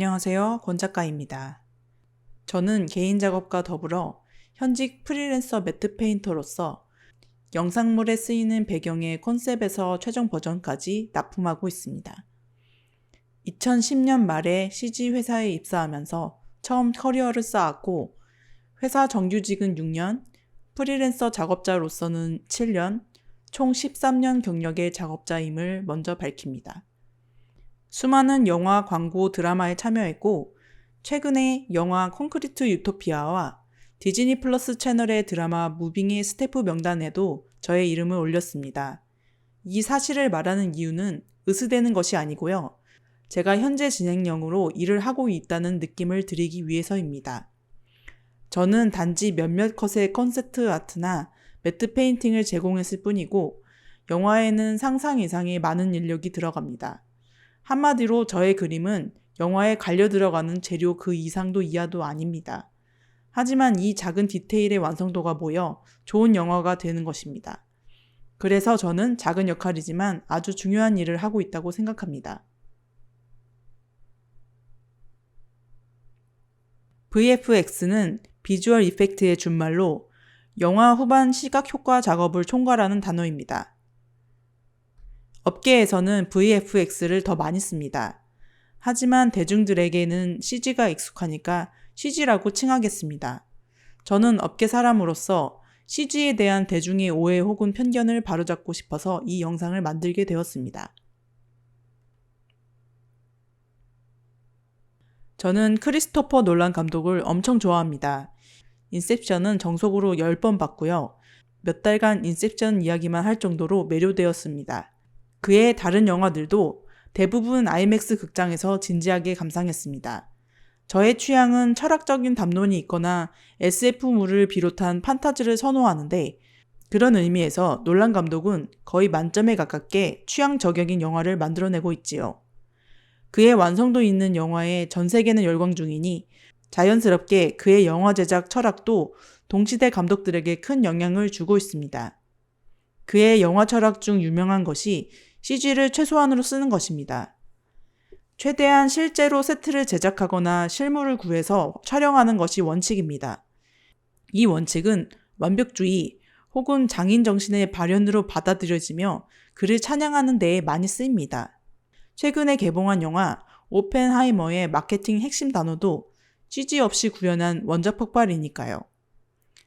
안녕하세요. 권 작가입니다. 저는 개인 작업과 더불어 현직 프리랜서 매트 페인터로서 영상물에 쓰이는 배경의 컨셉에서 최종 버전까지 납품하고 있습니다. 2010년 말에 CG 회사에 입사하면서 처음 커리어를 쌓았고 회사 정규직은 6년, 프리랜서 작업자로서는 7년, 총 13년 경력의 작업자임을 먼저 밝힙니다. 수많은 영화, 광고, 드라마에 참여했고 최근에 영화 콘크리트 유토피아와 디즈니 플러스 채널의 드라마 무빙의 스태프 명단에도 저의 이름을 올렸습니다. 이 사실을 말하는 이유는 으스대는 것이 아니고요. 제가 현재 진행형으로 일을 하고 있다는 느낌을 드리기 위해서입니다. 저는 단지 몇몇 컷의 컨셉트 아트나 매트 페인팅을 제공했을 뿐이고 영화에는 상상 이상의 많은 인력이 들어갑니다. 한마디로 저의 그림은 영화에 갈려 들어가는 재료 그 이상도 이하도 아닙니다. 하지만 이 작은 디테일의 완성도가 모여 좋은 영화가 되는 것입니다. 그래서 저는 작은 역할이지만 아주 중요한 일을 하고 있다고 생각합니다. VFX는 비주얼 이펙트의 준말로 영화 후반 시각 효과 작업을 총괄하는 단어입니다. 업계에서는 VFX를 더 많이 씁니다. 하지만 대중들에게는 CG가 익숙하니까 CG라고 칭하겠습니다. 저는 업계 사람으로서 CG에 대한 대중의 오해 혹은 편견을 바로잡고 싶어서 이 영상을 만들게 되었습니다. 저는 크리스토퍼 놀란 감독을 엄청 좋아합니다. 인셉션은 정석으로 10번 봤고요. 몇 달간 인셉션 이야기만 할 정도로 매료되었습니다. 그의 다른 영화들도 대부분 아이맥스 극장에서 진지하게 감상했습니다. 저의 취향은 철학적인 담론이 있거나 SF물을 비롯한 판타지를 선호하는데 그런 의미에서 놀란 감독은 거의 만점에 가깝게 취향 저격인 영화를 만들어내고 있지요. 그의 완성도 있는 영화에 전 세계는 열광 중이니 자연스럽게 그의 영화 제작 철학도 동시대 감독들에게 큰 영향을 주고 있습니다. 그의 영화 철학 중 유명한 것이 CG를 최소한으로 쓰는 것입니다. 최대한 실제로 세트를 제작하거나 실물을 구해서 촬영하는 것이 원칙입니다. 이 원칙은 완벽주의 혹은 장인 정신의 발현으로 받아들여지며 그를 찬양하는 데에 많이 쓰입니다. 최근에 개봉한 영화 오펜하이머의 마케팅 핵심 단어도 CG 없이 구현한 원작 폭발이니까요.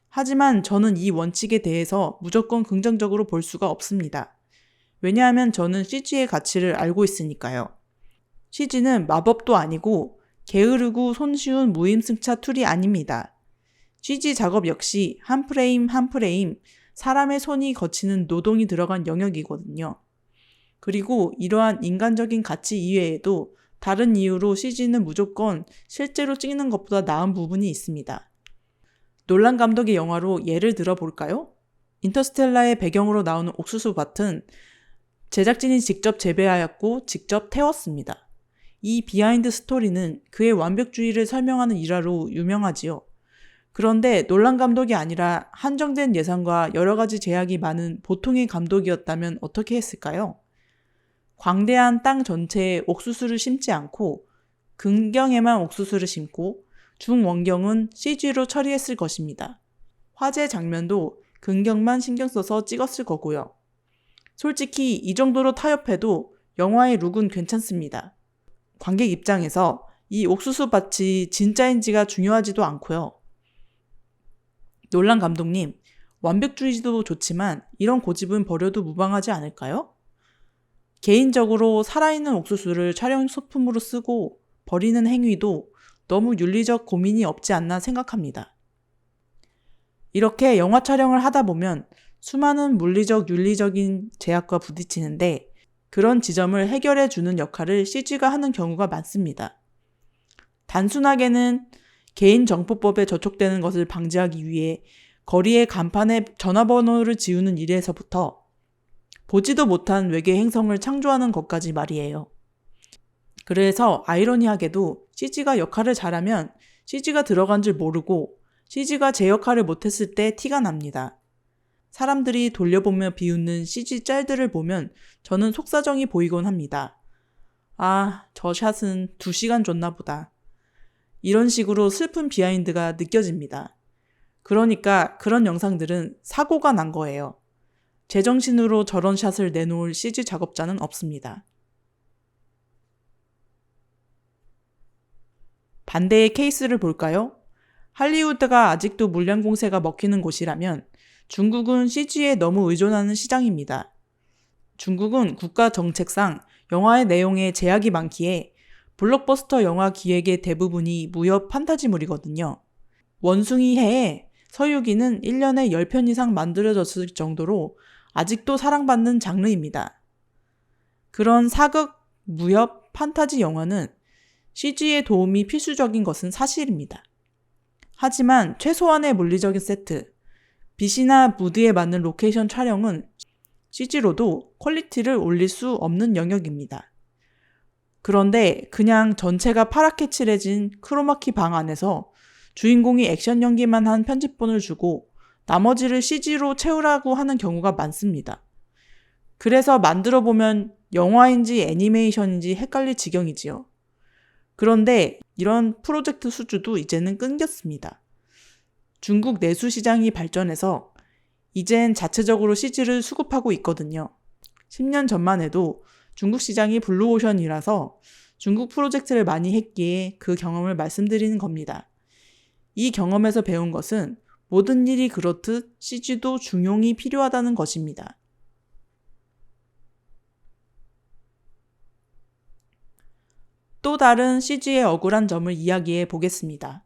하지만 저는 이 원칙에 대해서 무조건 긍정적으로 볼 수가 없습니다. 왜냐하면 저는 CG의 가치를 알고 있으니까요. CG는 마법도 아니고 게으르고 손쉬운 무임승차 툴이 아닙니다. CG 작업 역시 한 프레임 한 프레임 사람의 손이 거치는 노동이 들어간 영역이거든요. 그리고 이러한 인간적인 가치 이외에도 다른 이유로 CG는 무조건 실제로 찍는 것보다 나은 부분이 있습니다. 놀란 감독의 영화로 예를 들어볼까요? 인터스텔라의 배경으로 나오는 옥수수밭은 제작진이 직접 재배하였고 직접 태웠습니다. 이 비하인드 스토리는 그의 완벽주의를 설명하는 일화로 유명하지요. 그런데 놀란 감독이 아니라 한정된 예산과 여러 가지 제약이 많은 보통의 감독이었다면 어떻게 했을까요? 광대한 땅 전체에 옥수수를 심지 않고 근경에만 옥수수를 심고 중원경은 CG로 처리했을 것입니다. 화재 장면도 근경만 신경 써서 찍었을 거고요. 솔직히 이 정도로 타협해도 영화의 룩은 괜찮습니다. 관객 입장에서 이 옥수수밭이 진짜인지가 중요하지도 않고요. 놀란 감독님, 완벽주의도 좋지만 이런 고집은 버려도 무방하지 않을까요? 개인적으로 살아있는 옥수수를 촬영 소품으로 쓰고 버리는 행위도 너무 윤리적 고민이 없지 않나 생각합니다. 이렇게 영화 촬영을 하다 보면 수많은 물리적, 윤리적인 제약과 부딪히는데 그런 지점을 해결해 주는 역할을 CG가 하는 경우가 많습니다. 단순하게는 개인정보법에 저촉되는 것을 방지하기 위해 거리의 간판에 전화번호를 지우는 일에서부터 보지도 못한 외계 행성을 창조하는 것까지 말이에요. 그래서 아이러니하게도 CG가 역할을 잘하면 CG가 들어간 줄 모르고 CG가 제 역할을 못했을 때 티가 납니다. 사람들이 돌려보며 비웃는 CG 짤들을 보면 저는 속사정이 보이곤 합니다. 아, 저 샷은 2시간 줬나 보다. 이런 식으로 슬픈 비하인드가 느껴집니다. 그러니까 그런 영상들은 사고가 난 거예요. 제정신으로 저런 샷을 내놓을 CG 작업자는 없습니다. 반대의 케이스를 볼까요? 할리우드가 아직도 물량 공세가 먹히는 곳이라면 중국은 CG에 너무 의존하는 시장입니다. 중국은 국가 정책상 영화의 내용에 제약이 많기에 블록버스터 영화 기획의 대부분이 무협 판타지물이거든요. 원숭이 해에 서유기는 1년에 10편 이상 만들어졌을 정도로 아직도 사랑받는 장르입니다. 그런 사극, 무협, 판타지 영화는 CG의 도움이 필수적인 것은 사실입니다. 하지만 최소한의 물리적인 세트, 빛이나 무드에 맞는 로케이션 촬영은 CG로도 퀄리티를 올릴 수 없는 영역입니다. 그런데 그냥 전체가 파랗게 칠해진 크로마키 방 안에서 주인공이 액션 연기만 한 편집본을 주고 나머지를 CG로 채우라고 하는 경우가 많습니다. 그래서 만들어 보면 영화인지 애니메이션인지 헷갈릴 지경이지요. 그런데 이런 프로젝트 수주도 이제는 끊겼습니다. 중국 내수 시장이 발전해서 이젠 자체적으로 CG를 수급하고 있거든요. 10년 전만 해도 중국 시장이 블루오션이라서 중국 프로젝트를 많이 했기에 그 경험을 말씀드리는 겁니다. 이 경험에서 배운 것은 모든 일이 그렇듯 CG도 중용이 필요하다는 것입니다. 또 다른 CG의 억울한 점을 이야기해 보겠습니다.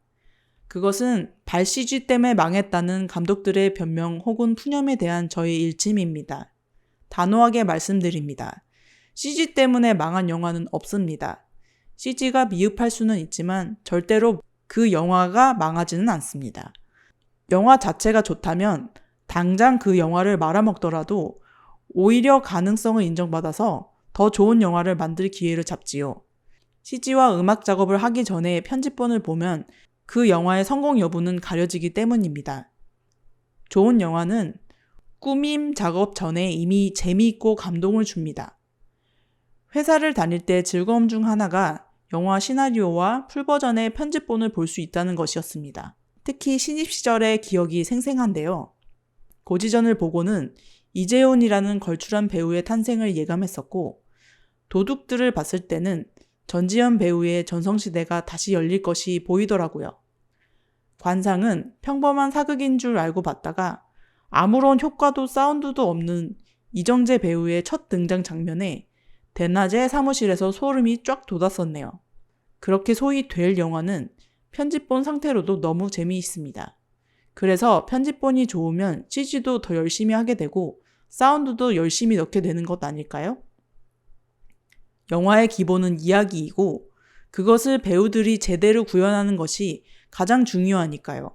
그것은 발 CG 때문에 망했다는 감독들의 변명 혹은 푸념에 대한 저의 일침입니다. 단호하게 말씀드립니다. CG 때문에 망한 영화는 없습니다. CG가 미흡할 수는 있지만 절대로 그 영화가 망하지는 않습니다. 영화 자체가 좋다면 당장 그 영화를 말아먹더라도 오히려 가능성을 인정받아서 더 좋은 영화를 만들 기회를 잡지요. CG와 음악 작업을 하기 전에 편집본을 보면 그 영화의 성공 여부는 가려지기 때문입니다. 좋은 영화는 꾸밈 작업 전에 이미 재미있고 감동을 줍니다. 회사를 다닐 때 즐거움 중 하나가 영화 시나리오와 풀버전의 편집본을 볼 수 있다는 것이었습니다. 특히 신입 시절의 기억이 생생한데요. 고지전을 보고는 이재훈이라는 걸출한 배우의 탄생을 예감했었고, 도둑들을 봤을 때는 전지현 배우의 전성시대가 다시 열릴 것이 보이더라고요. 관상은 평범한 사극인 줄 알고 봤다가 아무런 효과도 사운드도 없는 이정재 배우의 첫 등장 장면에 대낮에 사무실에서 소름이 쫙 돋았었네요. 그렇게 소위 될 영화는 편집본 상태로도 너무 재미있습니다. 그래서 편집본이 좋으면 CG도 더 열심히 하게 되고 사운드도 열심히 넣게 되는 것 아닐까요? 영화의 기본은 이야기이고 그것을 배우들이 제대로 구현하는 것이 가장 중요하니까요.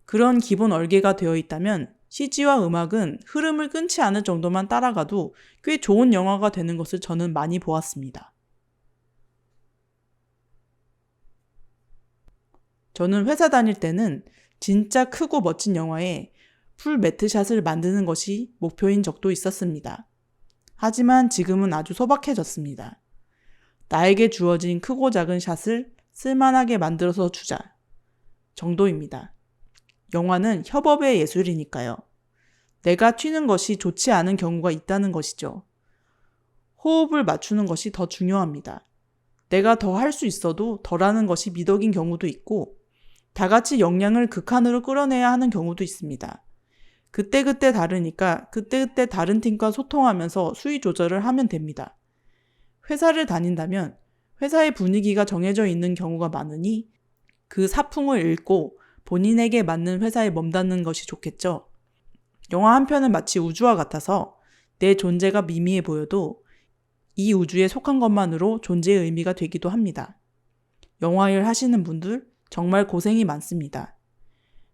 그런 기본 얼개가 되어 있다면 CG와 음악은 흐름을 끊지 않을 정도만 따라가도 꽤 좋은 영화가 되는 것을 저는 많이 보았습니다. 저는 회사 다닐 때는 진짜 크고 멋진 영화에 풀 매트샷을 만드는 것이 목표인 적도 있었습니다. 하지만 지금은 아주 소박해졌습니다. 나에게 주어진 크고 작은 샷을 쓸만하게 만들어서 주자 정도입니다. 영화는 협업의 예술이니까요. 내가 튀는 것이 좋지 않은 경우가 있다는 것이죠. 호흡을 맞추는 것이 더 중요합니다. 내가 더 할 수 있어도 덜하는 것이 미덕인 경우도 있고 다 같이 역량을 극한으로 끌어내야 하는 경우도 있습니다. 그때그때 다르니까 그때그때 다른 팀과 소통하면서 수위 조절을 하면 됩니다. 회사를 다닌다면 회사의 분위기가 정해져 있는 경우가 많으니 그 사풍을 읽고 본인에게 맞는 회사에 몸담는 것이 좋겠죠. 영화 한 편은 마치 우주와 같아서 내 존재가 미미해 보여도 이 우주에 속한 것만으로 존재의 의미가 되기도 합니다. 영화일 하시는 분들 정말 고생이 많습니다.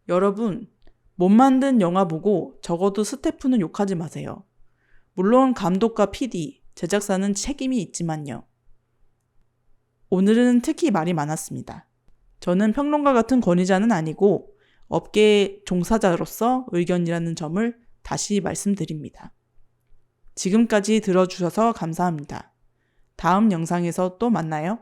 여러분, 못 만든 영화 보고 적어도 스태프는 욕하지 마세요. 물론 감독과 PD, 제작사는 책임이 있지만요. 오늘은 특히 말이 많았습니다. 저는 평론가 같은 권위자는 아니고 업계 종사자로서 의견이라는 점을 다시 말씀드립니다. 지금까지 들어주셔서 감사합니다. 다음 영상에서 또 만나요.